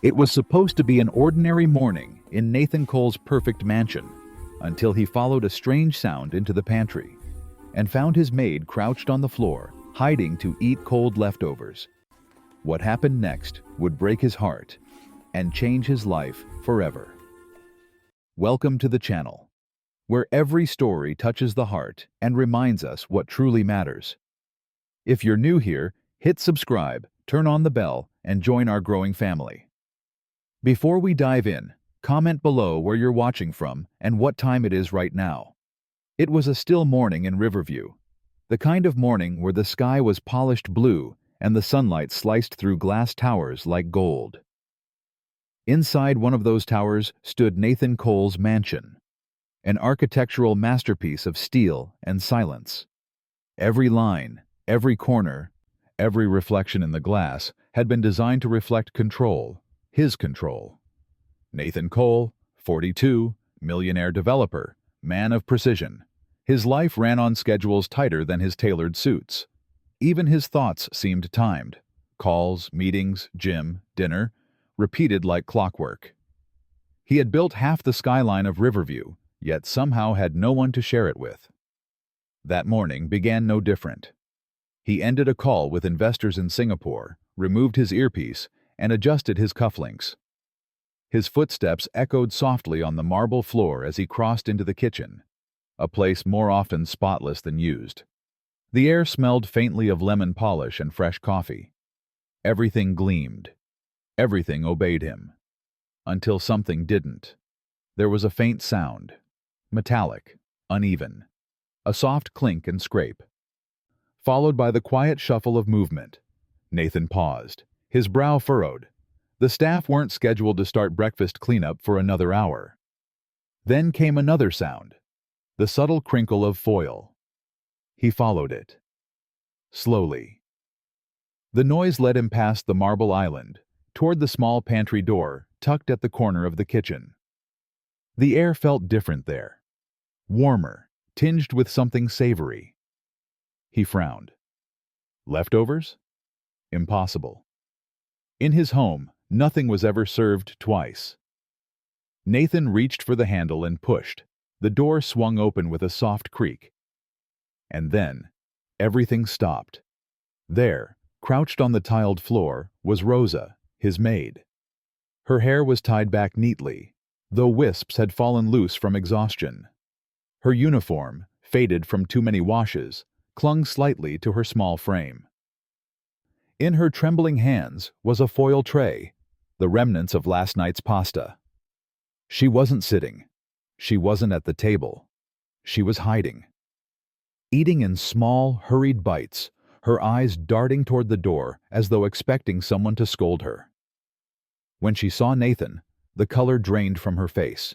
It was supposed to be an ordinary morning in Nathan Cole's perfect mansion, until he followed a strange sound into the pantry and found his maid crouched on the floor, hiding to eat cold leftovers. What happened next would break his heart and change his life forever. Welcome to the channel, where every story touches the heart and reminds us what truly matters. If you're new here, hit subscribe, turn on the bell, and join our growing family. Before we dive in, comment below where you're watching from and what time it is right now. It was a still morning in Riverview, the kind of morning where the sky was polished blue and the sunlight sliced through glass towers like gold. Inside one of those towers stood Nathan Cole's mansion, an architectural masterpiece of steel and silence. Every line, every corner, every reflection in the glass had been designed to reflect control. His control. Nathan Cole, 42, millionaire developer, man of precision. His life ran on schedules tighter than his tailored suits. Even his thoughts seemed timed. Calls, meetings, gym, dinner, repeated like clockwork. He had built half the skyline of Riverview, yet somehow had no one to share it with. That morning began no different. He ended a call with investors in Singapore, removed his earpiece, and adjusted his cufflinks. His footsteps echoed softly on the marble floor as he crossed into the kitchen, a place more often spotless than used. The air smelled faintly of lemon polish and fresh coffee. Everything gleamed. Everything obeyed him. Until something didn't. There was a faint sound, metallic, uneven, a soft clink and scrape, followed by the quiet shuffle of movement. Nathan paused, his brow furrowed. The staff weren't scheduled to start breakfast cleanup for another hour. Then came another sound, the subtle crinkle of foil. He followed it. Slowly. The noise led him past the marble island, toward the small pantry door tucked at the corner of the kitchen. The air felt different there. Warmer, tinged with something savory. He frowned. Leftovers? Impossible. In his home, nothing was ever served twice. Nathan reached for the handle and pushed. The door swung open with a soft creak. And then, everything stopped. There, crouched on the tiled floor, was Rosa, his maid. Her hair was tied back neatly, though wisps had fallen loose from exhaustion. Her uniform, faded from too many washes, clung slightly to her small frame. In her trembling hands was a foil tray, the remnants of last night's pasta. She wasn't sitting. She wasn't at the table. She was hiding. Eating in small, hurried bites, her eyes darting toward the door as though expecting someone to scold her. When she saw Nathan, the color drained from her face.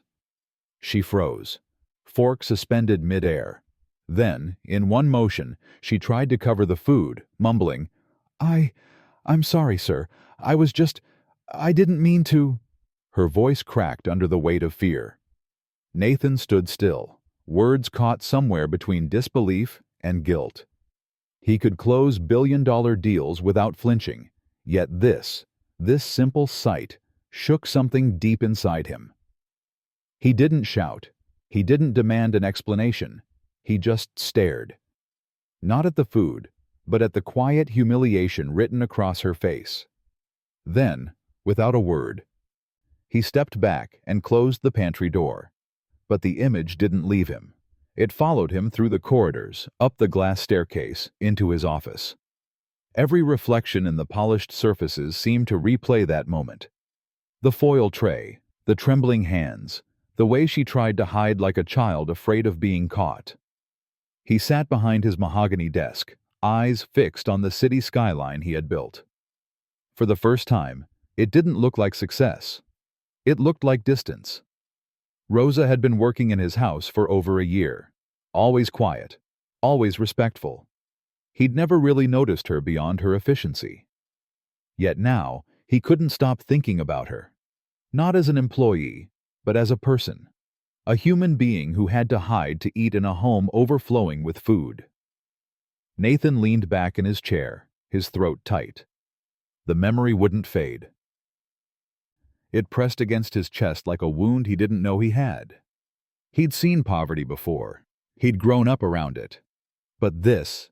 She froze, fork suspended mid-air. Then, in one motion, she tried to cover the food, mumbling, I'm sorry, sir. I didn't mean to." Her voice cracked under the weight of fear. Nathan stood still, words caught somewhere between disbelief and guilt. He could close billion-dollar deals without flinching, yet this simple sight shook something deep inside him. He didn't shout. He didn't demand an explanation. He just stared. Not at the food, but at the quiet humiliation written across her face. Then, without a word, he stepped back and closed the pantry door. But the image didn't leave him. It followed him through the corridors, up the glass staircase, into his office. Every reflection in the polished surfaces seemed to replay that moment. The foil tray, the trembling hands, the way she tried to hide like a child afraid of being caught. He sat behind his mahogany desk, eyes fixed on the city skyline he had built. For the first time, it didn't look like success. It looked like distance. Rosa had been working in his house for over a year, always quiet, always respectful. He'd never really noticed her beyond her efficiency. Yet now, he couldn't stop thinking about her. Not as an employee, but as a person. A human being who had to hide to eat in a home overflowing with food. Nathan leaned back in his chair, his throat tight. The memory wouldn't fade. It pressed against his chest like a wound he didn't know he had. He'd seen poverty before. He'd grown up around it. But this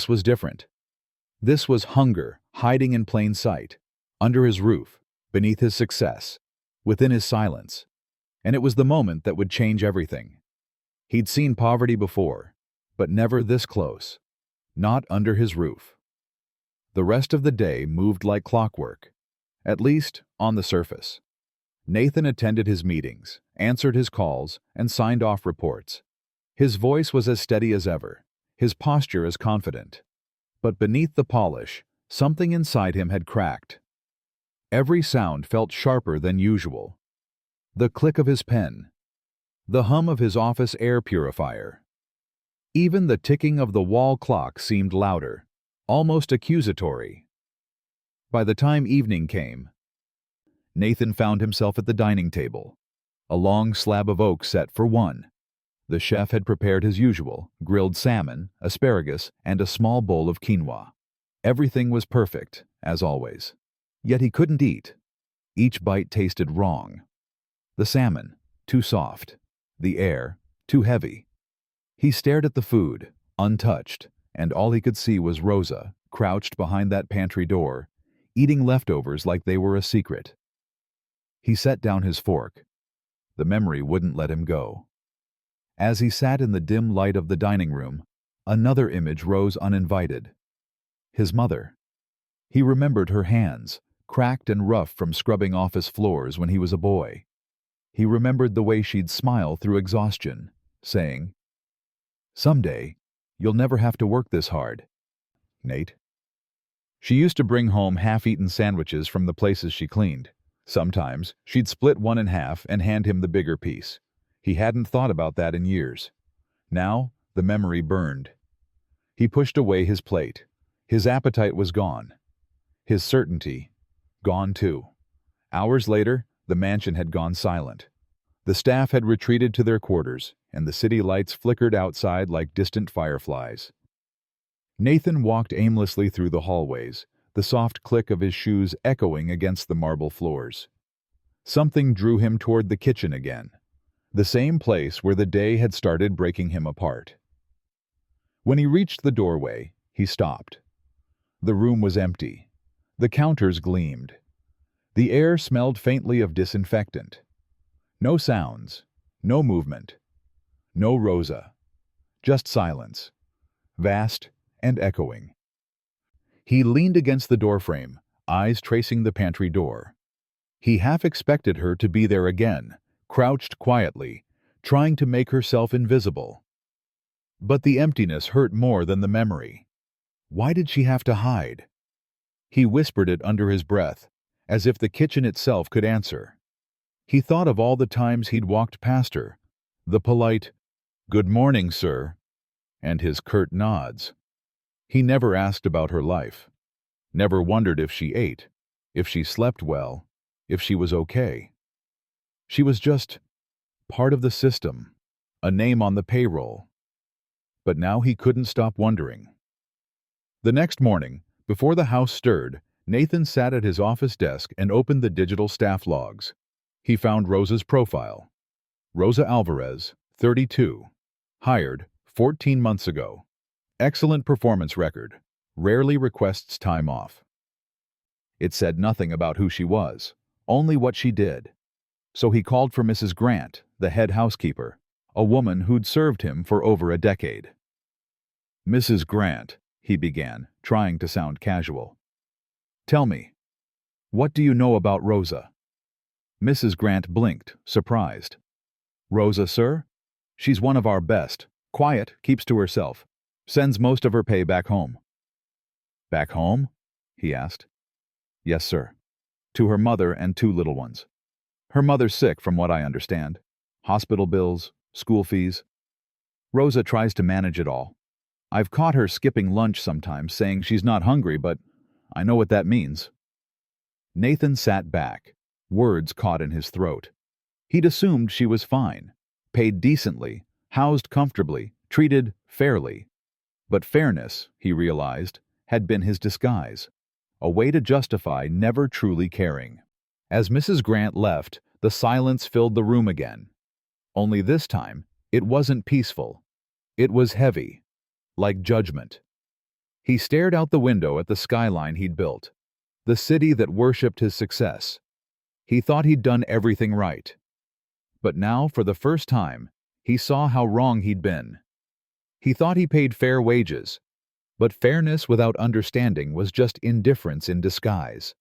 was different. This was hunger, hiding in plain sight, under his roof, beneath his success, within his silence. And it was the moment that would change everything. He'd seen poverty before, but never this close. Not under his roof. The rest of the day moved like clockwork, at least on the surface. Nathan attended his meetings, answered his calls, and signed off reports. His voice was as steady as ever, his posture as confident. But beneath the polish, something inside him had cracked. Every sound felt sharper than usual. The click of his pen, the hum of his office air purifier. Even the ticking of the wall clock seemed louder, almost accusatory. By the time evening came, Nathan found himself at the dining table, a long slab of oak set for one. The chef had prepared his usual, grilled salmon, asparagus, and a small bowl of quinoa. Everything was perfect, as always. Yet he couldn't eat. Each bite tasted wrong. The salmon, too soft. The air, too heavy. He stared at the food, untouched, and all he could see was Rosa, crouched behind that pantry door, eating leftovers like they were a secret. He set down his fork. The memory wouldn't let him go. As he sat in the dim light of the dining room, another image rose uninvited. His mother. He remembered her hands, cracked and rough from scrubbing office floors when he was a boy. He remembered the way she'd smile through exhaustion, saying, "Someday, you'll never have to work this hard, Nate." She used to bring home half-eaten sandwiches from the places she cleaned. Sometimes, she'd split one in half and hand him the bigger piece. He hadn't thought about that in years. Now, the memory burned. He pushed away his plate. His appetite was gone. His certainty, gone too. Hours later, the mansion had gone silent. The staff had retreated to their quarters, and the city lights flickered outside like distant fireflies. Nathan walked aimlessly through the hallways, the soft click of his shoes echoing against the marble floors. Something drew him toward the kitchen again, the same place where the day had started breaking him apart. When he reached the doorway, he stopped. The room was empty. The counters gleamed. The air smelled faintly of disinfectant. No sounds, no movement, no Rosa, just silence, vast and echoing. He leaned against the doorframe, eyes tracing the pantry door. He half expected her to be there again, crouched quietly, trying to make herself invisible. But the emptiness hurt more than the memory. Why did she have to hide? He whispered it under his breath, as if the kitchen itself could answer. He thought of all the times he'd walked past her, the polite, "Good morning, sir," and his curt nods. He never asked about her life, never wondered if she ate, if she slept well, if she was okay. She was just part of the system, a name on the payroll. But now he couldn't stop wondering. The next morning, before the house stirred, Nathan sat at his office desk and opened the digital staff logs. He found Rosa's profile. Rosa Alvarez, 32. Hired 14 months ago. Excellent performance record. Rarely requests time off. It said nothing about who she was, only what she did. So he called for Mrs. Grant, the head housekeeper, a woman who'd served him for over a decade. "Mrs. Grant," he began, trying to sound casual. "Tell me, what do you know about Rosa?" Mrs. Grant blinked, surprised. "Rosa, sir? She's one of our best. Quiet, keeps to herself. Sends most of her pay back home." "Back home?" he asked. "Yes, sir. To her mother and 2 little ones. Her mother's sick, from what I understand. Hospital bills, school fees. Rosa tries to manage it all. I've caught her skipping lunch sometimes, saying she's not hungry, but I know what that means." Nathan sat back, words caught in his throat. He'd assumed she was fine, paid decently, housed comfortably, treated fairly. But fairness, he realized, had been his disguise, a way to justify never truly caring. As Mrs. Grant left, the silence filled the room again. Only this time, it wasn't peaceful. It was heavy, like judgment. He stared out the window at the skyline he'd built, the city that worshipped his success. He thought he'd done everything right. But now, for the first time, he saw how wrong he'd been. He thought he paid fair wages, but fairness without understanding was just indifference in disguise.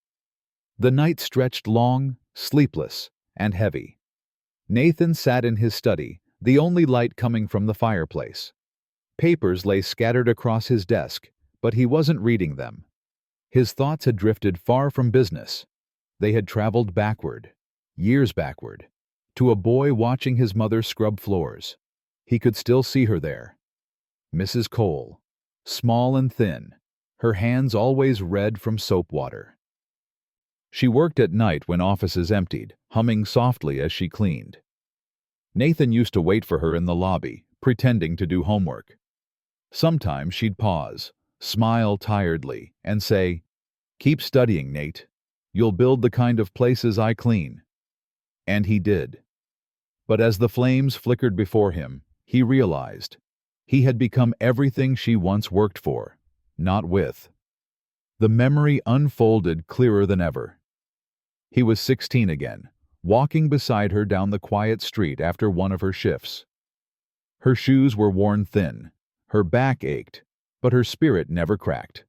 The night stretched long, sleepless, and heavy. Nathan sat in his study, the only light coming from the fireplace. Papers lay scattered across his desk, but he wasn't reading them. His thoughts had drifted far from business. They had traveled backward, years backward, to a boy watching his mother scrub floors. He could still see her there. Mrs. Cole, small and thin, her hands always red from soap water. She worked at night when offices emptied, humming softly as she cleaned. Nathan used to wait for her in the lobby, pretending to do homework. Sometimes she'd pause, smile tiredly, and say, "Keep studying, Nate. You'll build the kind of places I clean." And he did. But as the flames flickered before him, he realized he had become everything she once worked for, not with. The memory unfolded clearer than ever. He was 16 again, walking beside her down the quiet street after one of her shifts. Her shoes were worn thin, her back ached, but her spirit never cracked.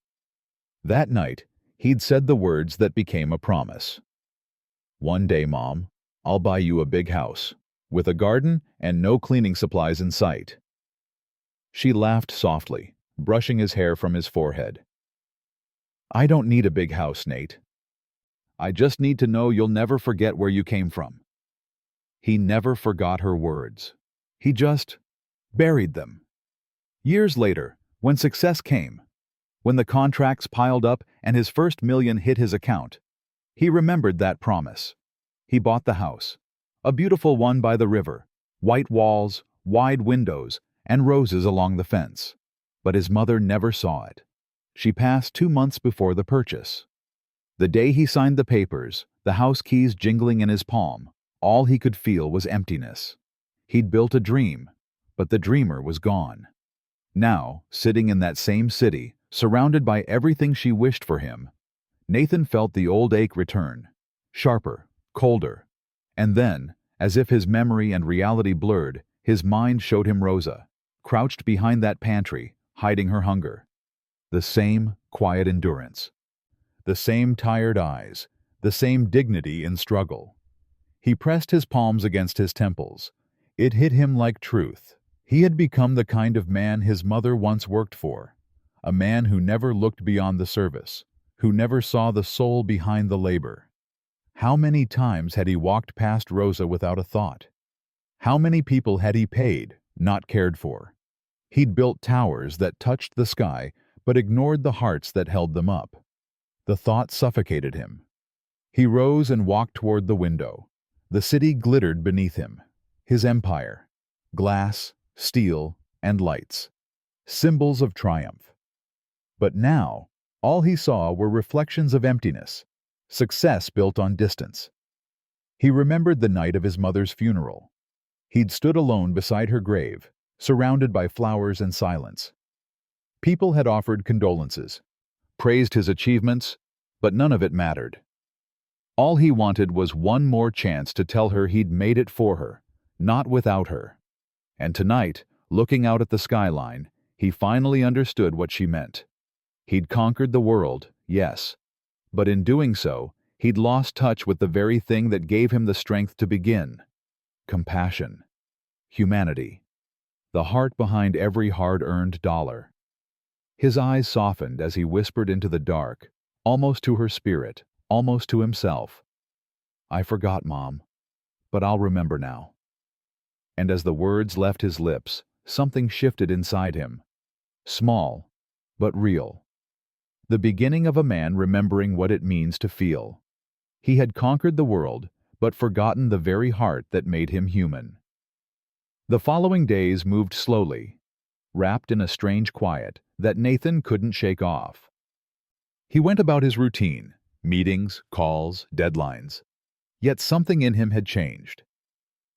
That night, he'd said the words that became a promise. "One day, Mom, I'll buy you a big house, with a garden and no cleaning supplies in sight." She laughed softly, brushing his hair from his forehead. "I don't need a big house, Nate. I just need to know you'll never forget where you came from." He never forgot her words. He just buried them. Years later, when success came, when the contracts piled up and his first million hit his account, he remembered that promise. He bought the house, a beautiful one by the river, white walls, wide windows, and roses along the fence. But his mother never saw it. She passed 2 months before the purchase. The day he signed the papers, the house keys jingling in his palm, all he could feel was emptiness. He'd built a dream, but the dreamer was gone. Now, sitting in that same city, surrounded by everything she wished for him, Nathan felt the old ache return, sharper, colder. And then, as if his memory and reality blurred, his mind showed him Rosa, crouched behind that pantry, hiding her hunger. The same quiet endurance. The same tired eyes, the same dignity in struggle. He pressed his palms against his temples. It hit him like truth. He had become the kind of man his mother once worked for, a man who never looked beyond the service, who never saw the soul behind the labor. How many times had he walked past Rosa without a thought? How many people had he paid, not cared for? He'd built towers that touched the sky but ignored the hearts that held them up. The thought suffocated him. He rose and walked toward the window. The city glittered beneath him. His empire. Glass, steel, and lights. Symbols of triumph. But now, all he saw were reflections of emptiness. Success built on distance. He remembered the night of his mother's funeral. He'd stood alone beside her grave, surrounded by flowers and silence. People had offered condolences, praised his achievements, but none of it mattered. All he wanted was one more chance to tell her he'd made it for her, not without her. And tonight, looking out at the skyline, he finally understood what she meant. He'd conquered the world, yes, but in doing so, he'd lost touch with the very thing that gave him the strength to begin. Compassion. Humanity. The heart behind every hard-earned dollar. His eyes softened as he whispered into the dark, almost to her spirit, almost to himself. "I forgot, Mom, but I'll remember now." And as the words left his lips, something shifted inside him. Small, but real. The beginning of a man remembering what it means to feel. He had conquered the world, but forgotten the very heart that made him human. The following days moved slowly, wrapped in a strange quiet that Nathan couldn't shake off. He went about his routine, meetings, calls, deadlines. Yet something in him had changed.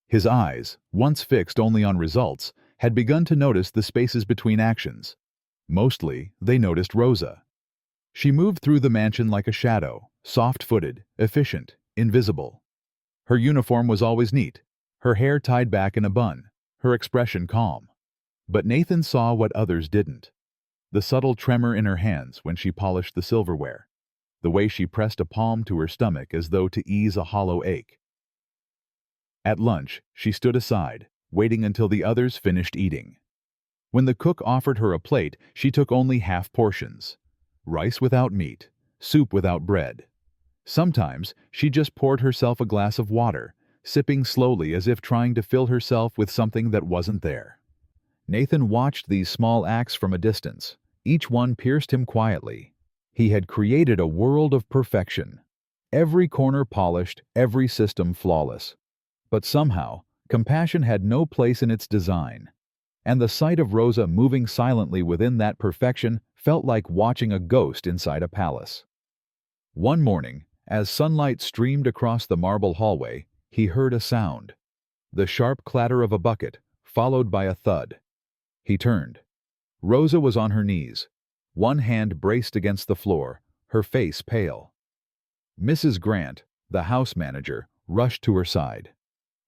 His eyes, once fixed only on results, had begun to notice the spaces between actions. Mostly, they noticed Rosa. She moved through the mansion like a shadow, soft-footed, efficient, invisible. Her uniform was always neat, her hair tied back in a bun, her expression calm. But Nathan saw what others didn't. The subtle tremor in her hands when she polished the silverware, the way she pressed a palm to her stomach as though to ease a hollow ache. At lunch, she stood aside, waiting until the others finished eating. When the cook offered her a plate, she took only half portions. Rice without meat, soup without bread. Sometimes she just poured herself a glass of water, sipping slowly as if trying to fill herself with something that wasn't there. Nathan watched these small acts from a distance. Each one pierced him quietly. He had created a world of perfection. Every corner polished, every system flawless. But somehow, compassion had no place in its design. And the sight of Rosa moving silently within that perfection felt like watching a ghost inside a palace. One morning, as sunlight streamed across the marble hallway, he heard a sound. The sharp clatter of a bucket, followed by a thud. He turned. Rosa was on her knees, one hand braced against the floor, her face pale. Mrs. Grant, the house manager, rushed to her side.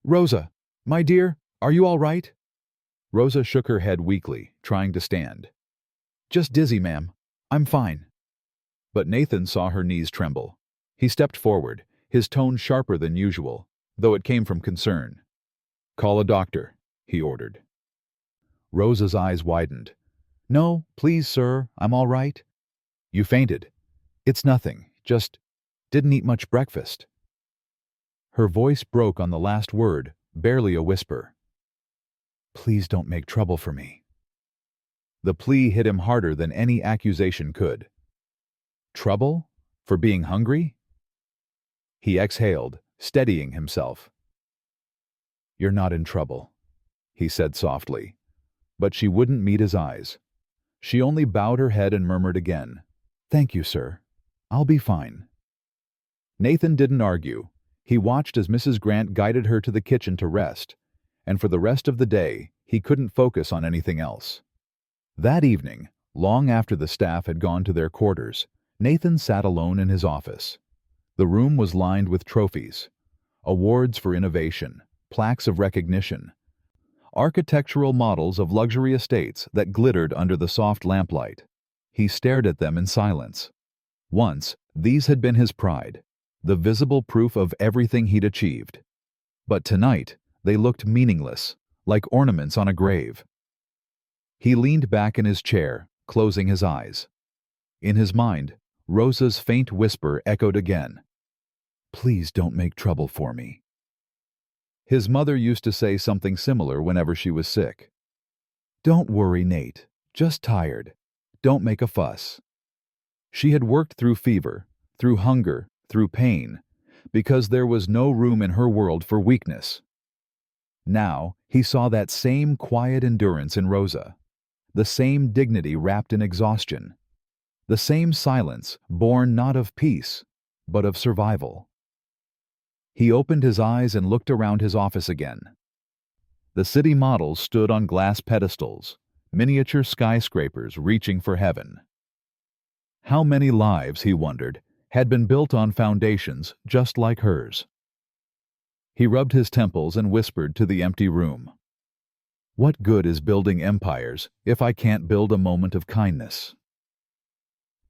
"Rosa, my dear, are you all right?" Rosa shook her head weakly, trying to stand. "Just dizzy, ma'am. I'm fine." But Nathan saw her knees tremble. He stepped forward, his tone sharper than usual, though it came from concern. "Call a doctor," he ordered. Rosa's eyes widened. "No, please, sir, I'm all right." "You fainted." "It's nothing, just didn't eat much breakfast." Her voice broke on the last word, barely a whisper. "Please don't make trouble for me." The plea hit him harder than any accusation could. Trouble? For being hungry? He exhaled, steadying himself. "You're not in trouble," he said softly. But she wouldn't meet his eyes. She only bowed her head and murmured again, "Thank you, sir. I'll be fine." Nathan didn't argue. He watched as Mrs. Grant guided her to the kitchen to rest, and for the rest of the day, he couldn't focus on anything else. That evening, long after the staff had gone to their quarters, Nathan sat alone in his office. The room was lined with trophies, awards for innovation, plaques of recognition, architectural models of luxury estates that glittered under the soft lamplight. He stared at them in silence. Once, these had been his pride, the visible proof of everything he'd achieved. But tonight, they looked meaningless, like ornaments on a grave. He leaned back in his chair, closing his eyes. In his mind, Rosa's faint whisper echoed again. "Please don't make trouble for me." His mother used to say something similar whenever she was sick. "Don't worry, Nate. Just tired. Don't make a fuss." She had worked through fever, through hunger, through pain, because there was no room in her world for weakness. Now, he saw that same quiet endurance in Rosa, the same dignity wrapped in exhaustion, the same silence born not of peace, but of survival. He opened his eyes and looked around his office again. The city models stood on glass pedestals, miniature skyscrapers reaching for heaven. How many lives, he wondered, had been built on foundations just like hers? He rubbed his temples and whispered to the empty room. "What good is building empires if I can't build a moment of kindness?"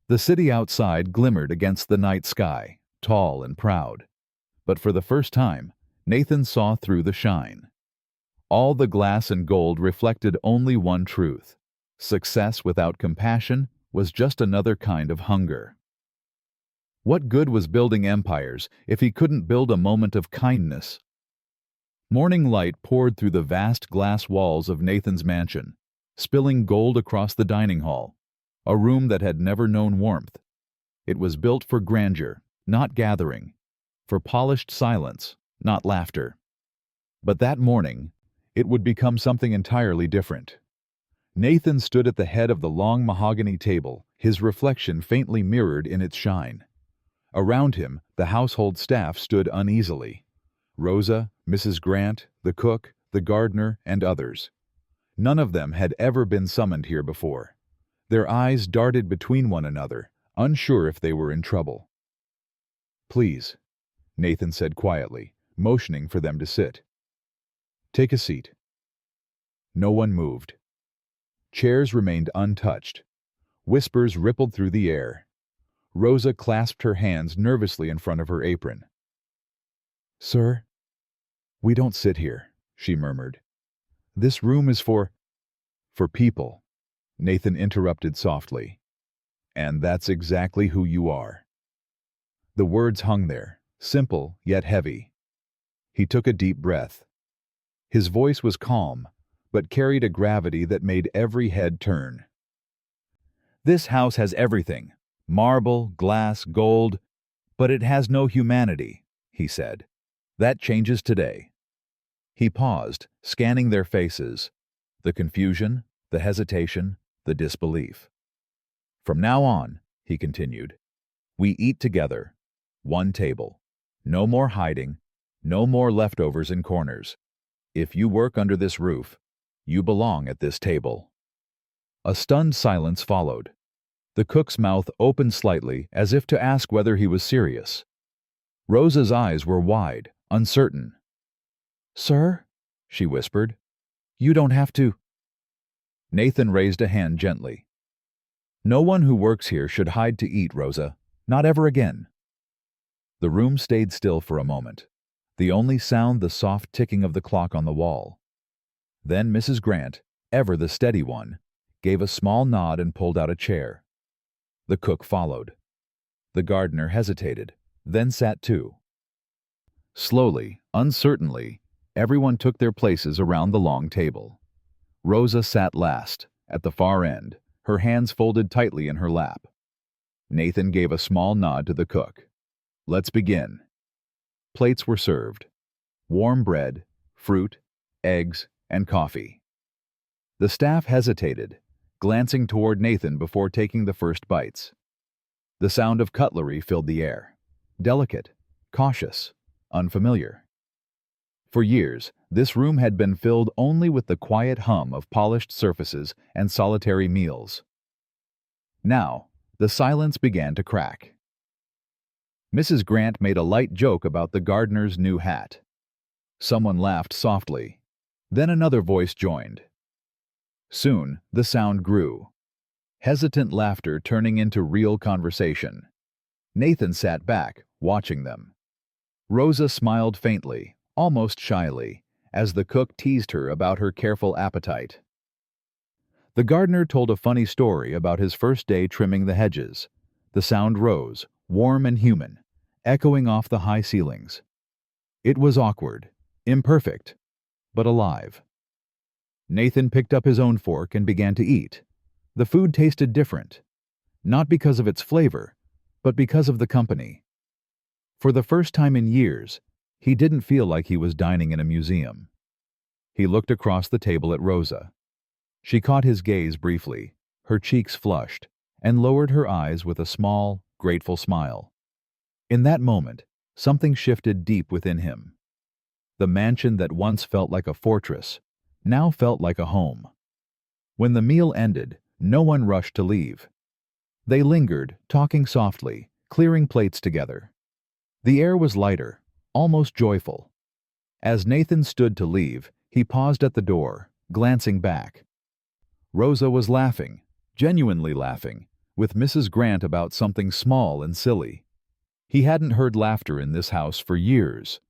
The city outside glimmered against the night sky, tall and proud. But for the first time, Nathan saw through the shine. All the glass and gold reflected only one truth. Success without compassion was just another kind of hunger. What good was building empires if he couldn't build a moment of kindness? Morning light poured through the vast glass walls of Nathan's mansion, spilling gold across the dining hall, a room that had never known warmth. It was built for grandeur, not gathering, for polished silence, not laughter. But that morning, it would become something entirely different. Nathan stood at the head of the long mahogany table, his reflection faintly mirrored in its shine. Around him, the household staff stood uneasily. Rosa, Mrs. Grant, the cook, the gardener, and others. None of them had ever been summoned here before. Their eyes darted between one another, unsure if they were in trouble. "Please," Nathan said quietly, motioning for them to sit. "Take a seat." No one moved. Chairs remained untouched. Whispers rippled through the air. Rosa clasped her hands nervously in front of her apron. "Sir, we don't sit here," she murmured. "This room is for people," Nathan interrupted softly. "And that's exactly who you are." The words hung there, simple yet heavy. He took a deep breath. His voice was calm, but carried a gravity that made every head turn. "This house has everything, marble, glass, gold, but it has no humanity," he said. "That changes today." He paused, scanning their faces, the confusion, the hesitation, the disbelief. "From now on," he continued, "we eat together, one table. No more hiding, no more leftovers in corners. If you work under this roof, you belong at this table." A stunned silence followed. The cook's mouth opened slightly as if to ask whether he was serious. Rosa's eyes were wide, uncertain. "Sir," she whispered, "you don't have to." Nathan raised a hand gently. "No one who works here should hide to eat, Rosa. Not ever again." The room stayed still for a moment, the only sound the soft ticking of the clock on the wall. Then Mrs. Grant, ever the steady one, gave a small nod and pulled out a chair. The cook followed. The gardener hesitated, then sat too. Slowly, uncertainly, everyone took their places around the long table. Rosa sat last, at the far end, her hands folded tightly in her lap. Nathan gave a small nod to the cook. "Let's begin." Plates were served. Warm bread, fruit, eggs, and coffee. The staff hesitated, glancing toward Nathan before taking the first bites. The sound of cutlery filled the air. Delicate, cautious, unfamiliar. For years, this room had been filled only with the quiet hum of polished surfaces and solitary meals. Now, the silence began to crack. Mrs. Grant made a light joke about the gardener's new hat. Someone laughed softly. Then another voice joined. Soon, the sound grew. Hesitant laughter turning into real conversation. Nathan sat back, watching them. Rosa smiled faintly, almost shyly, as the cook teased her about her careful appetite. The gardener told a funny story about his first day trimming the hedges. The sound rose, warm and human, echoing off the high ceilings. It was awkward, imperfect, but alive. Nathan picked up his own fork and began to eat. The food tasted different, not because of its flavor, but because of the company. For the first time in years, he didn't feel like he was dining in a museum. He looked across the table at Rosa. She caught his gaze briefly, her cheeks flushed, and lowered her eyes with a small, grateful smile. In that moment, something shifted deep within him. The mansion that once felt like a fortress now felt like a home. When the meal ended, no one rushed to leave. They lingered, talking softly, clearing plates together. The air was lighter, almost joyful. As Nathan stood to leave, he paused at the door, glancing back. Rosa was laughing, genuinely laughing, with Mrs. Grant about something small and silly. He hadn't heard laughter in this house for years,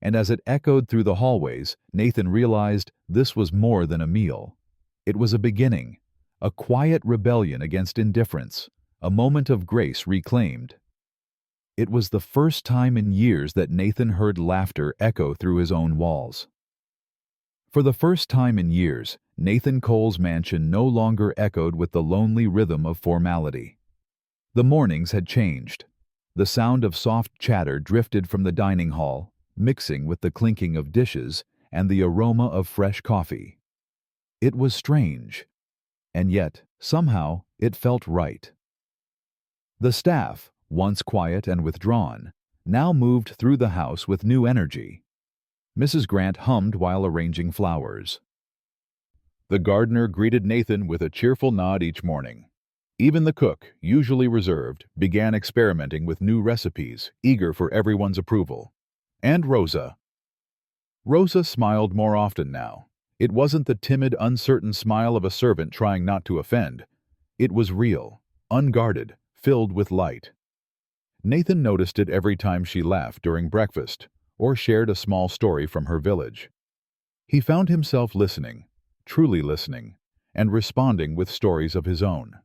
and as it echoed through the hallways, Nathan realized this was more than a meal. It was a beginning, a quiet rebellion against indifference, a moment of grace reclaimed. It was the first time in years that Nathan heard laughter echo through his own walls. For the first time in years, Nathan Cole's mansion no longer echoed with the lonely rhythm of formality. The mornings had changed. The sound of soft chatter drifted from the dining hall, mixing with the clinking of dishes and the aroma of fresh coffee. It was strange, and yet, somehow, it felt right. The staff, once quiet and withdrawn, now moved through the house with new energy. Mrs. Grant hummed while arranging flowers. The gardener greeted Nathan with a cheerful nod each morning. Even the cook, usually reserved, began experimenting with new recipes, eager for everyone's approval. And Rosa. Rosa smiled more often now. It wasn't the timid, uncertain smile of a servant trying not to offend. It was real, unguarded, filled with light. Nathan noticed it every time she laughed during breakfast or shared a small story from her village. He found himself listening, truly listening, and responding with stories of his own.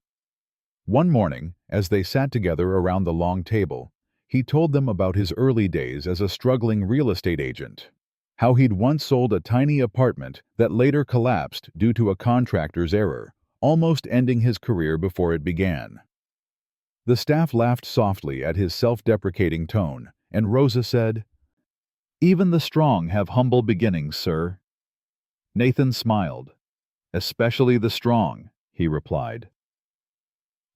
One morning, as they sat together around the long table, he told them about his early days as a struggling real estate agent, how he'd once sold a tiny apartment that later collapsed due to a contractor's error, almost ending his career before it began. The staff laughed softly at his self-deprecating tone, and Rosa said, "Even the strong have humble beginnings, sir." Nathan smiled. "Especially the strong," he replied.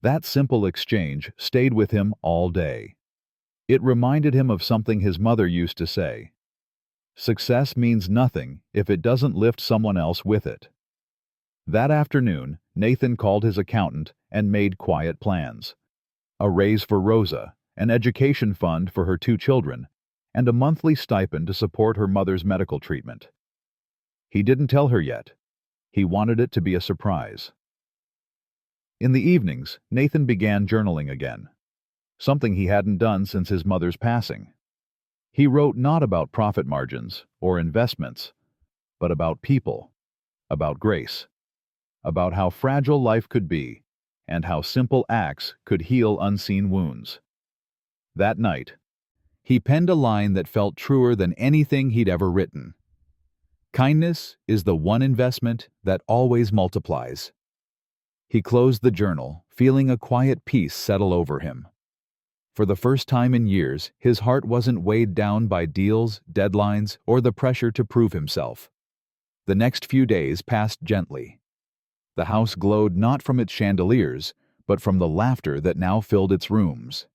That simple exchange stayed with him all day. It reminded him of something his mother used to say: "Success means nothing if it doesn't lift someone else with it." That afternoon, Nathan called his accountant and made quiet plans. A raise for Rosa, an education fund for her 2 children, and a monthly stipend to support her mother's medical treatment. He didn't tell her yet. He wanted it to be a surprise. In the evenings, Nathan began journaling again, something he hadn't done since his mother's passing. He wrote not about profit margins or investments, but about people, about grace, about how fragile life could be, and how simple acts could heal unseen wounds. That night, he penned a line that felt truer than anything he'd ever written. "Kindness is the one investment that always multiplies." He closed the journal, feeling a quiet peace settle over him. For the first time in years, his heart wasn't weighed down by deals, deadlines, or the pressure to prove himself. The next few days passed gently. The house glowed not from its chandeliers, but from the laughter that now filled its rooms.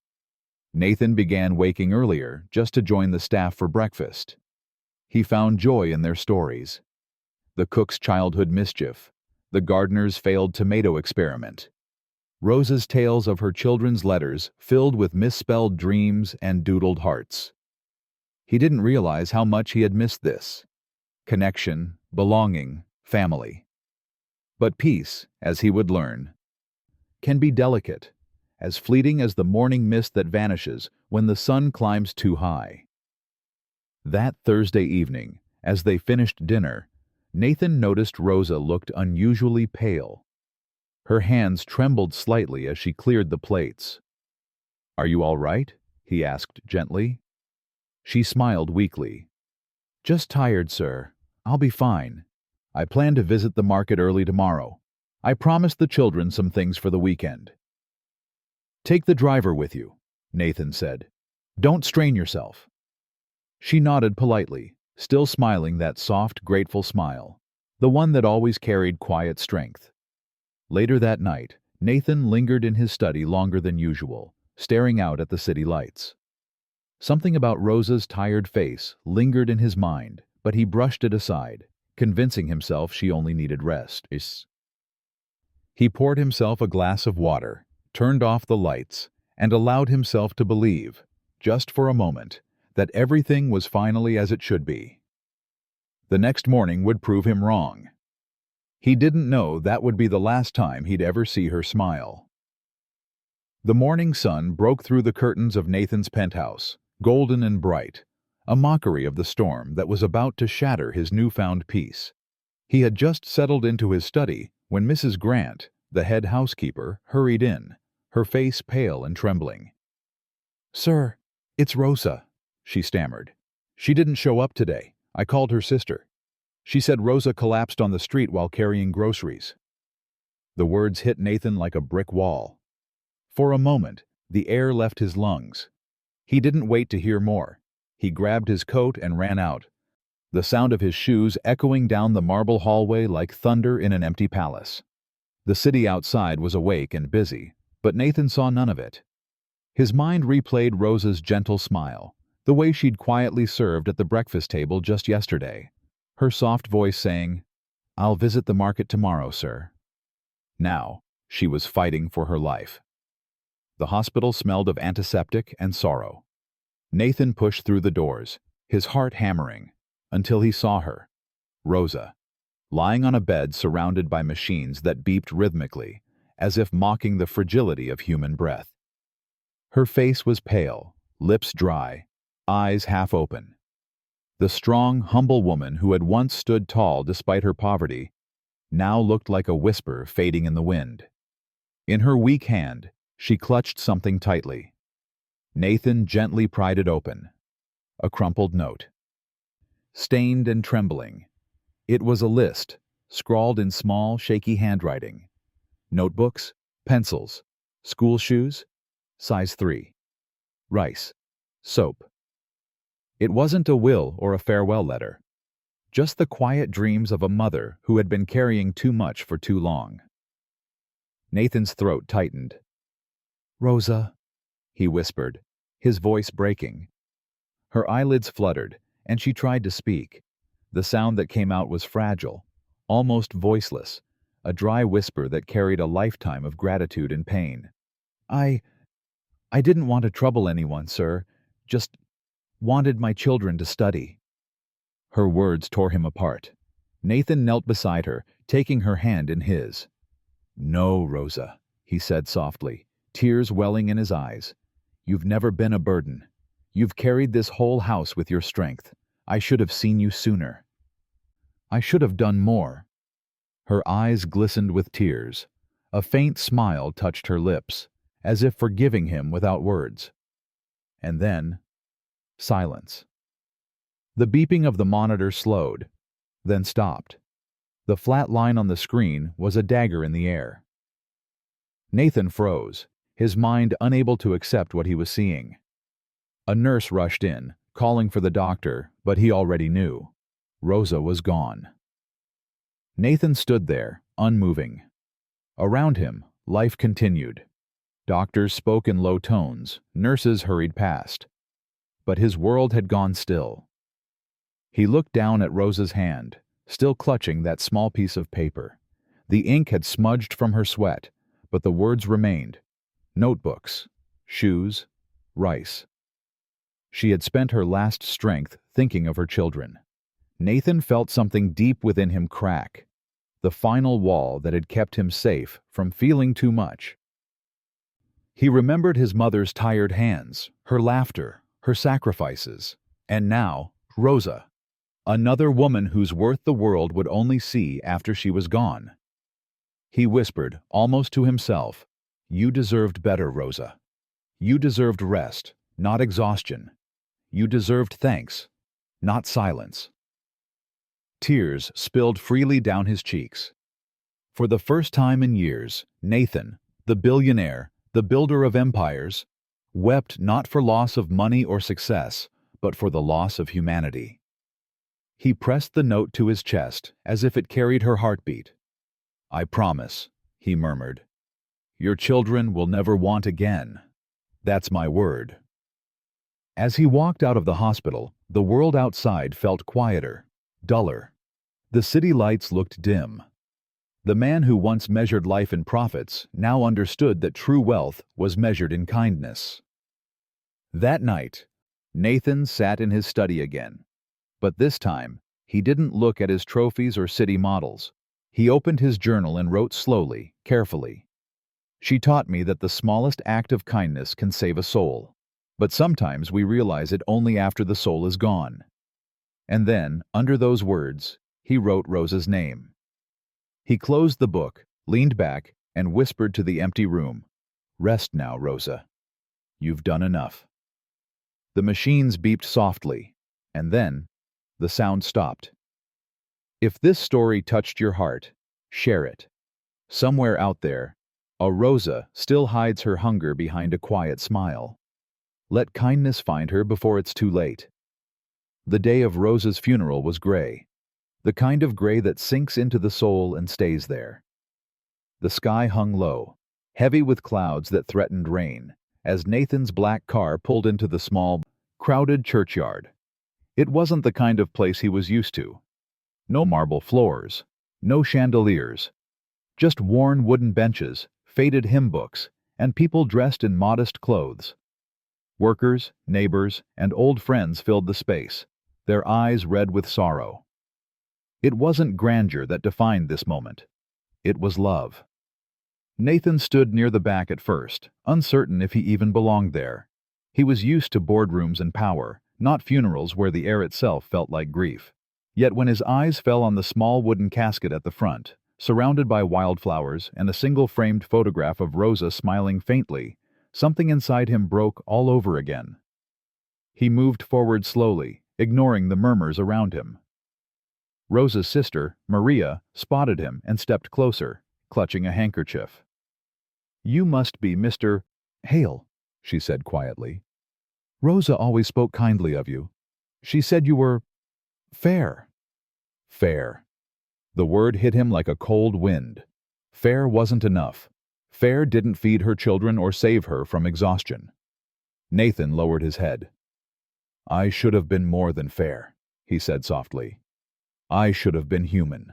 Nathan began waking earlier just to join the staff for breakfast. He found joy in their stories. The cook's childhood mischief, the gardener's failed tomato experiment, Rosa's tales of her children's letters filled with misspelled dreams and doodled hearts. He didn't realize how much he had missed this: connection, belonging, family. But peace, as he would learn, can be delicate, as fleeting as the morning mist that vanishes when the sun climbs too high. That Thursday evening, as they finished dinner, Nathan noticed Rosa looked unusually pale. Her hands trembled slightly as she cleared the plates. "Are you all right?" he asked gently. She smiled weakly. "Just tired, sir. I'll be fine. I plan to visit the market early tomorrow. I promised the children some things for the weekend." "Take the driver with you," Nathan said. "Don't strain yourself." She nodded politely, still smiling that soft, grateful smile, the one that always carried quiet strength. Later that night, Nathan lingered in his study longer than usual, staring out at the city lights. Something about Rosa's tired face lingered in his mind, but he brushed it aside, convincing himself she only needed rest. He poured himself a glass of water, turned off the lights, and allowed himself to believe, just for a moment, that everything was finally as it should be. The next morning would prove him wrong. He didn't know that would be the last time he'd ever see her smile. The morning sun broke through the curtains of Nathan's penthouse, golden and bright, a mockery of the storm that was about to shatter his newfound peace. He had just settled into his study when Mrs. Grant, the head housekeeper, hurried in, her face pale and trembling. "Sir, it's Rosa," she stammered. "She didn't show up today. I called her sister. She said Rosa collapsed on the street while carrying groceries." The words hit Nathan like a brick wall. For a moment, the air left his lungs. He didn't wait to hear more. He grabbed his coat and ran out, the sound of his shoes echoing down the marble hallway like thunder in an empty palace. The city outside was awake and busy, but Nathan saw none of it. His mind replayed Rosa's gentle smile, the way she'd quietly served at the breakfast table just yesterday. Her soft voice saying, "I'll visit the market tomorrow, sir." Now, she was fighting for her life. The hospital smelled of antiseptic and sorrow. Nathan pushed through the doors, his heart hammering, until he saw her, Rosa, lying on a bed surrounded by machines that beeped rhythmically, as if mocking the fragility of human breath. Her face was pale, lips dry, eyes half open. The strong, humble woman who had once stood tall despite her poverty now looked like a whisper fading in the wind. In her weak hand, she clutched something tightly. Nathan gently pried it open. A crumpled note. Stained and trembling. It was a list, scrawled in small, shaky handwriting. Notebooks, pencils, school shoes, size 3. Rice, soap. It wasn't a will or a farewell letter. Just the quiet dreams of a mother who had been carrying too much for too long. Nathan's throat tightened. "Rosa," he whispered, his voice breaking. Her eyelids fluttered, and she tried to speak. The sound that came out was fragile, almost voiceless, a dry whisper that carried a lifetime of gratitude and pain. I didn't want to trouble anyone, sir. Just wanted my children to study." Her words tore him apart. Nathan knelt beside her, taking her hand in his. "No, Rosa," he said softly, tears welling in his eyes. "You've never been a burden. You've carried this whole house with your strength. I should have seen you sooner. I should have done more." Her eyes glistened with tears. A faint smile touched her lips, as if forgiving him without words. And then, silence. The beeping of the monitor slowed, then stopped. The flat line on the screen was a dagger in the air. Nathan froze, his mind unable to accept what he was seeing. A nurse rushed in, calling for the doctor, but he already knew. Rosa was gone. Nathan stood there, unmoving. Around him, life continued. Doctors spoke in low tones, nurses hurried past. But his world had gone still. He looked down at Rosa's hand, still clutching that small piece of paper. The ink had smudged from her sweat, but the words remained. Notebooks, shoes, rice. She had spent her last strength thinking of her children. Nathan felt something deep within him crack, the final wall that had kept him safe from feeling too much. He remembered his mother's tired hands, her laughter, her sacrifices, and now, Rosa, another woman whose worth the world would only see after she was gone. He whispered, almost to himself, "You deserved better, Rosa. You deserved rest, not exhaustion. You deserved thanks, not silence." Tears spilled freely down his cheeks. For the first time in years, Nathan, the billionaire, the builder of empires, wept not for loss of money or success, but for the loss of humanity. He pressed the note to his chest as if it carried her heartbeat. "I promise," he murmured. "Your children will never want again. That's my word." As he walked out of the hospital, the world outside felt quieter, duller. The city lights looked dim. The man who once measured life in profits now understood that true wealth was measured in kindness. That night, Nathan sat in his study again. But this time, he didn't look at his trophies or city models. He opened his journal and wrote slowly, carefully. "She taught me that the smallest act of kindness can save a soul. But sometimes we realize it only after the soul is gone." And then, under those words, he wrote Rosa's name. He closed the book, leaned back, and whispered to the empty room, "Rest now, Rosa. You've done enough." The machines beeped softly, and then the sound stopped. If this story touched your heart, share it. Somewhere out there, a Rosa still hides her hunger behind a quiet smile. Let kindness find her before it's too late. The day of Rosa's funeral was gray, the kind of gray that sinks into the soul and stays there. The sky hung low, heavy with clouds that threatened rain, as Nathan's black car pulled into the small, crowded churchyard. It wasn't the kind of place he was used to. No marble floors, no chandeliers, just worn wooden benches, faded hymn books, and people dressed in modest clothes. Workers, neighbors, and old friends filled the space, their eyes red with sorrow. It wasn't grandeur that defined this moment. It was love. Nathan stood near the back at first, uncertain if he even belonged there. He was used to boardrooms and power, not funerals where the air itself felt like grief. Yet when his eyes fell on the small wooden casket at the front, surrounded by wildflowers and a single framed photograph of Rosa smiling faintly, something inside him broke all over again. He moved forward slowly, ignoring the murmurs around him. Rosa's sister, Maria, spotted him and stepped closer, clutching a handkerchief. "You must be Mr. Hale," she said quietly. "Rosa always spoke kindly of you. She said you were fair." Fair. The word hit him like a cold wind. Fair wasn't enough. Fair didn't feed her children or save her from exhaustion. Nathan lowered his head. "I should have been more than fair," he said softly. "I should have been human."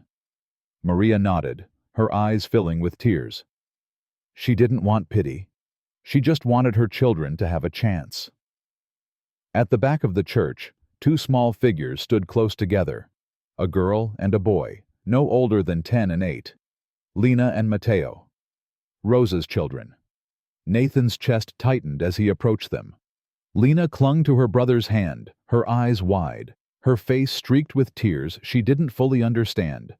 Maria nodded, her eyes filling with tears. She didn't want pity. She just wanted her children to have a chance. At the back of the church, two small figures stood close together, a girl and a boy, no older than 10 and 8. Lena and Mateo. Rosa's children. Nathan's chest tightened as he approached them. Lena clung to her brother's hand, her eyes wide, her face streaked with tears she didn't fully understand.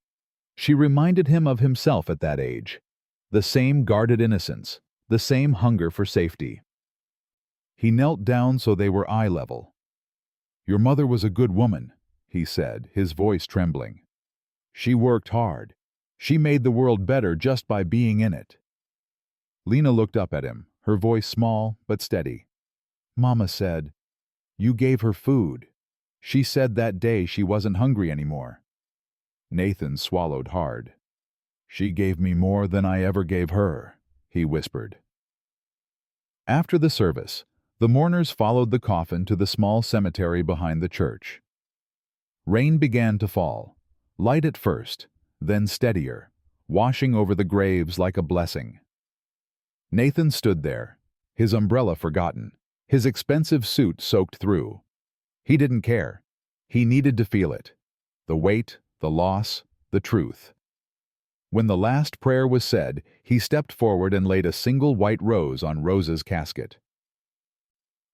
She reminded him of himself at that age. The same guarded innocence, the same hunger for safety. He knelt down so they were eye level. "Your mother was a good woman," he said, his voice trembling. "She worked hard. She made the world better just by being in it." Lena looked up at him, her voice small but steady. "Mama said, you gave her food. She said that day she wasn't hungry anymore." Nathan swallowed hard. "She gave me more than I ever gave her," he whispered. After the service, the mourners followed the coffin to the small cemetery behind the church. Rain began to fall, light at first, then steadier, washing over the graves like a blessing. Nathan stood there, his umbrella forgotten, his expensive suit soaked through. He didn't care. He needed to feel it. The weight, the loss, the truth. When the last prayer was said, he stepped forward and laid a single white rose on Rosa's casket.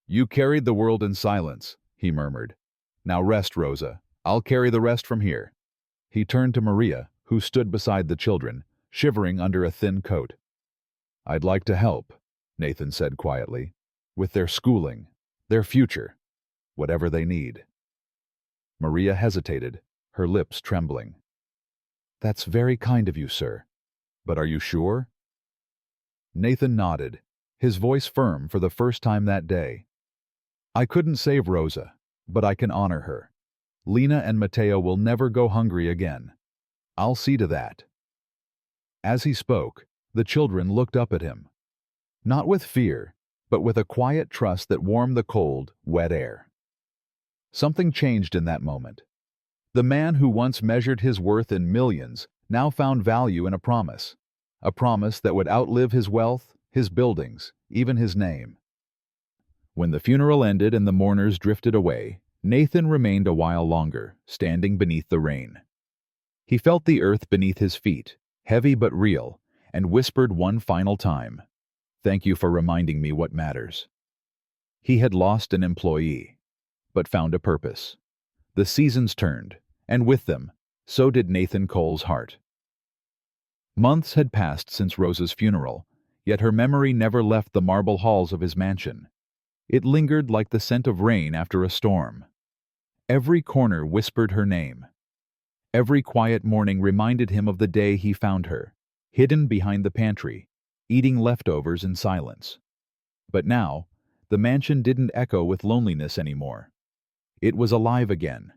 "You carried the world in silence," he murmured. "Now rest, Rosa. I'll carry the rest from here." He turned to Maria, who stood beside the children, shivering under a thin coat. "I'd like to help," Nathan said quietly, "with their schooling, their future, whatever they need." Maria hesitated, her lips trembling. "That's very kind of you, sir. But are you sure?" Nathan nodded, his voice firm for the first time that day. "I couldn't save Rosa, but I can honor her. Lena and Mateo will never go hungry again. I'll see to that." As he spoke, the children looked up at him. Not with fear, but with a quiet trust that warmed the cold, wet air. Something changed in that moment. The man who once measured his worth in millions now found value in a promise that would outlive his wealth, his buildings, even his name. When the funeral ended and the mourners drifted away, Nathan remained a while longer, standing beneath the rain. He felt the earth beneath his feet, heavy but real, and whispered one final time, "Thank you for reminding me what matters." He had lost an employee, but found a purpose. The seasons turned, and with them, so did Nathan Cole's heart. Months had passed since Rosa's funeral, yet her memory never left the marble halls of his mansion. It lingered like the scent of rain after a storm. Every corner whispered her name. Every quiet morning reminded him of the day he found her, hidden behind the pantry, eating leftovers in silence. But now, the mansion didn't echo with loneliness anymore. It was alive again,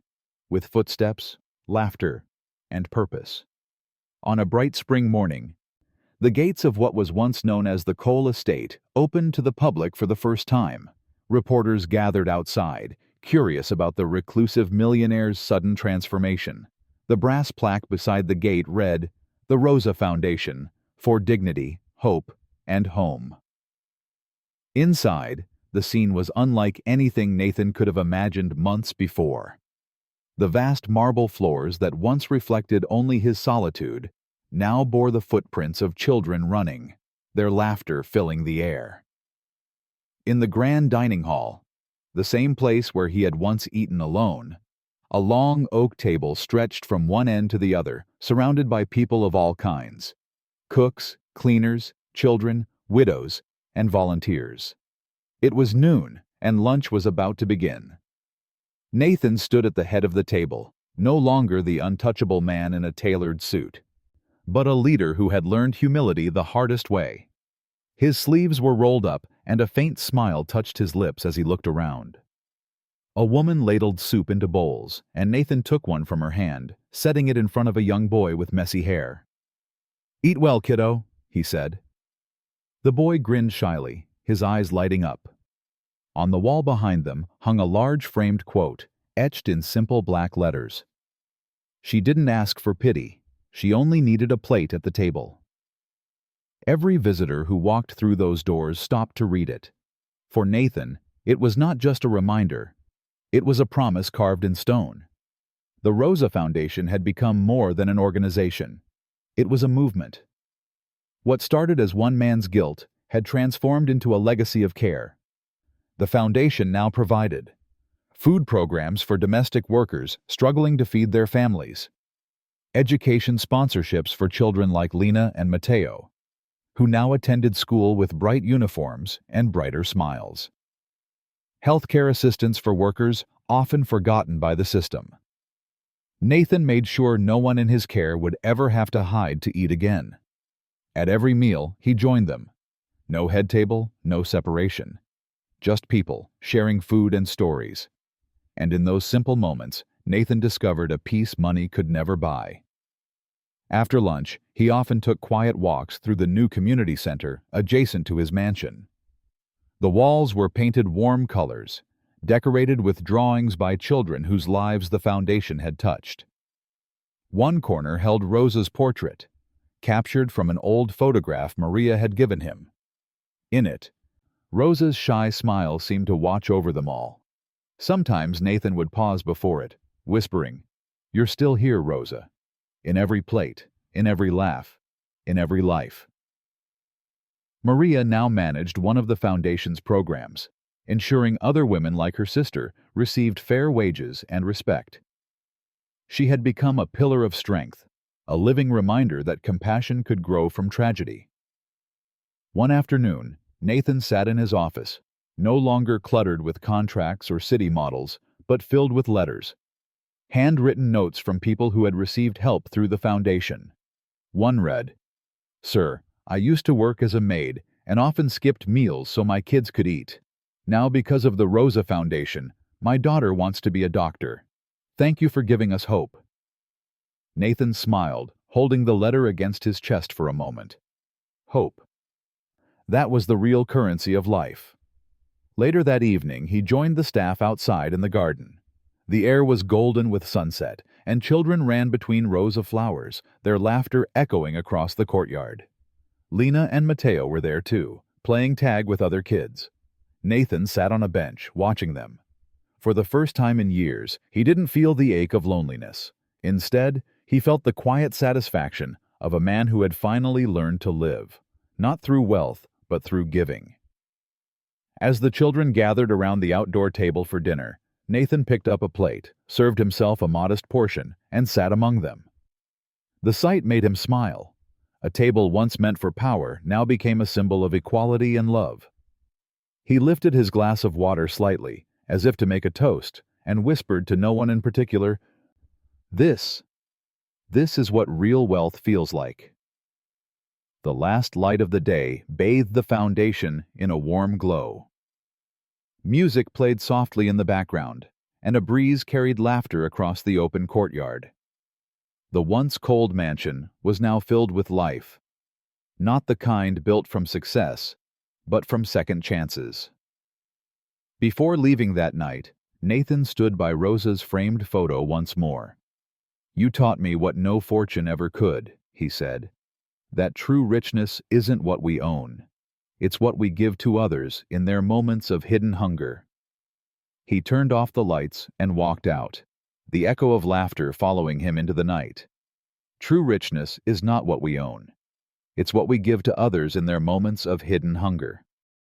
with footsteps, laughter, and purpose. On a bright spring morning, The gates of what was once known as the Cole Estate opened to the public for the first time. Reporters gathered outside, curious about the reclusive millionaire's sudden transformation. The brass plaque beside the gate read, "The Rosa Foundation, for Dignity, Hope, and Home." Inside, the scene was unlike anything Nathan could have imagined months before. The vast marble floors that once reflected only his solitude now bore the footprints of children running, their laughter filling the air. In the grand dining hall, the same place where he had once eaten alone, a long oak table stretched from one end to the other, surrounded by people of all kinds: cooks, cleaners, children, widows, and volunteers. It was noon, and lunch was about to begin. Nathan stood at the head of the table, no longer the untouchable man in a tailored suit, but a leader who had learned humility the hardest way. His sleeves were rolled up, and a faint smile touched his lips as he looked around. A woman ladled soup into bowls, and Nathan took one from her hand, setting it in front of a young boy with messy hair. "Eat well, kiddo," he said. The boy grinned shyly, his eyes lighting up. On the wall behind them hung a large framed quote, etched in simple black letters. "She didn't ask for pity. She only needed a plate at the table." Every visitor who walked through those doors stopped to read it. For Nathan, it was not just a reminder. It was a promise carved in stone. The Rosa Foundation had become more than an organization. It was a movement. What started as one man's guilt had transformed into a legacy of care. The foundation now provided food programs for domestic workers struggling to feed their families, education sponsorships for children like Lena and Mateo, who now attended school with bright uniforms and brighter smiles, healthcare assistance for workers often forgotten by the system. Nathan made sure no one in his care would ever have to hide to eat again. At every meal, he joined them. No head table, no separation. Just people, sharing food and stories. And in those simple moments, Nathan discovered a peace money could never buy. After lunch, he often took quiet walks through the new community center adjacent to his mansion. The walls were painted warm colors, decorated with drawings by children whose lives the foundation had touched. One corner held Rosa's portrait, captured from an old photograph Maria had given him. In it, Rosa's shy smile seemed to watch over them all. Sometimes Nathan would pause before it, whispering, "You're still here, Rosa. In every plate, in every laugh, in every life." Maria now managed one of the foundation's programs, ensuring other women like her sister received fair wages and respect. She had become a pillar of strength, a living reminder that compassion could grow from tragedy. One afternoon, Nathan sat in his office, no longer cluttered with contracts or city models, but filled with letters. Handwritten notes from people who had received help through the foundation. One read, "Sir, I used to work as a maid and often skipped meals so my kids could eat. Now, because of the Rosa Foundation, my daughter wants to be a doctor. Thank you for giving us hope." Nathan smiled, holding the letter against his chest for a moment. Hope. That was the real currency of life. Later that evening, he joined the staff outside in the garden. The air was golden with sunset, and children ran between rows of flowers, their laughter echoing across the courtyard. Lena and Mateo were there too, playing tag with other kids. Nathan sat on a bench, watching them. For the first time in years, he didn't feel the ache of loneliness. Instead, he felt the quiet satisfaction of a man who had finally learned to live, not through wealth, but through giving. As the children gathered around the outdoor table for dinner, Nathan picked up a plate, served himself a modest portion, and sat among them. The sight made him smile. A table once meant for power now became a symbol of equality and love. He lifted his glass of water slightly, as if to make a toast, and whispered to no one in particular, This is what real wealth feels like." The last light of the day bathed the foundation in a warm glow. Music played softly in the background, and a breeze carried laughter across the open courtyard. The once cold mansion was now filled with life. not the kind built from success, but from second chances. Before leaving that night, Nathan stood by Rosa's framed photo once more. "You taught me what no fortune ever could," he said. "That true richness isn't what we own. It's what we give to others in their moments of hidden hunger." He turned off the lights and walked out, the echo of laughter following him into the night. True richness is not what we own. It's what we give to others in their moments of hidden hunger.